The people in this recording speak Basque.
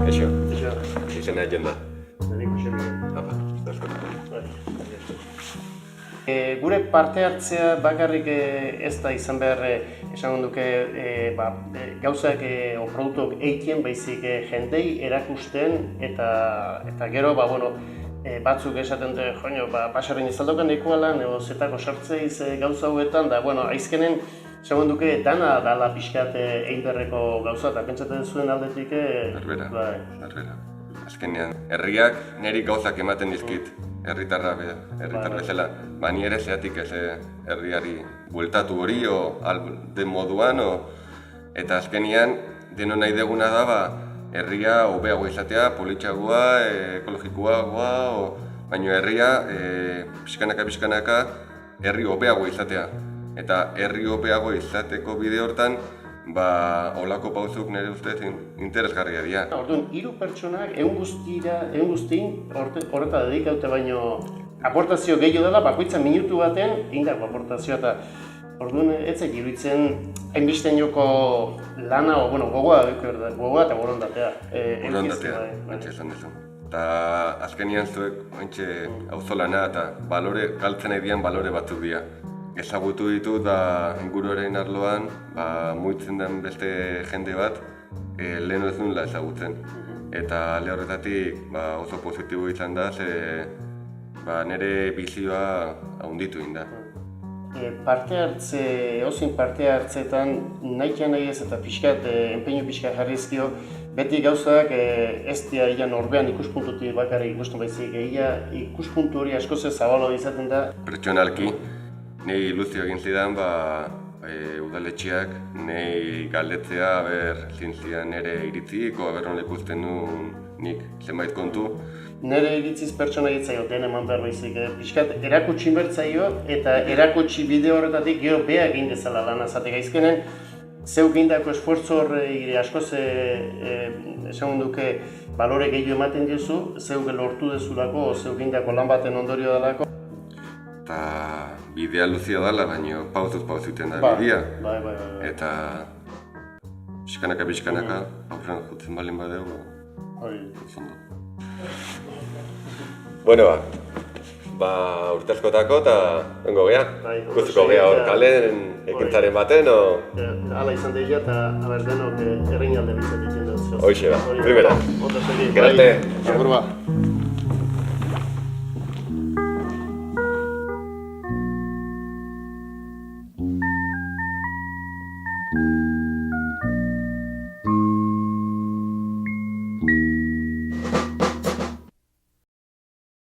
Eixo, Eixo. izena egin da. Nik uste Apa, asko. Gure parte hartzea bakarrik ez da izan behar esan duke gauzak o produktuak eitien baizik jendei erakusten eta gero batzuk esaten dute joño pasaren izaldokan ikuala nebo zetako sartzeiz gauza hauetan da aizkenen esan duke dana dala pixkat egin beharreko gauza eta pentsatzen zuen aldetik Berbera. Azkenean, herriak niri gauzak ematen dizkit. Herritar bezala, ni ere zeatik ez herriari bueltatu hori o den moduan eta azkenean denon nahi deguna da herria hobeago izatea, politxagoa, ekologikoagoa baina herria pixkanaka herri hobeago izatea eta herri hobeago izateko bide hortan holako pauzuk nire ustez interesgarria dira. Orduan, 3 pertsonak egun guztien horreta dedikaute baino aportazio gehiago dela, bakoitza minutu baten egindako aportazioa eta orduan ez zait iruditzen hainbisten joko lana gogoa eta borondatea. Borondatea, antxe esan duzu. Eta azkenian zuek auzolana eta galtzen nahi dian balore batzuk dira. Ezagutu ditut inguruaren arloan, mugitzen den beste jende bat lehen ez nuela ezagutzen. Eta alde horretatik oso positibo izan da, nire bizioa handitu egin da. Parte hartze, parte hartzeetan nahi ez eta enpeinu pixkat jarrizkio, beti gauzak ez dira ia norbean ikuspuntutik bakarrik ikusten baizik, ikuspuntu hori askoz ez zabalo izaten da. Pertsonalki, nahi iluzio egin zidan, udaletxeak nahi galdetzea, zintzian nire iritzik, nola ikusten nuen nik zenbait kontu. Nire iritziz pertsona egitzaio, den eman behar baizik, pixkat erakutsi bertzaio eta erakutsi bide horretatik gero beha egin dezala lan azatek aizkenen, zeu gindako esfuerzo horre askoz esan duke balore gehiago ematen diozu, zeu lortu dezulako, zeu gindako lan baten ondorio dalako. Eta bidea luzia dela, baina pauzuten da bidea. Eta pixkanaka, aurrean jutzen balin badeu, zondo. Bueno, urte askotako eta bengo geha. Guztuko geha hor kalen, ekintzaren baten, Hala izan dira eta denok errein alde bizat egiten dut. Hoxe primera. Gerate. Agurba.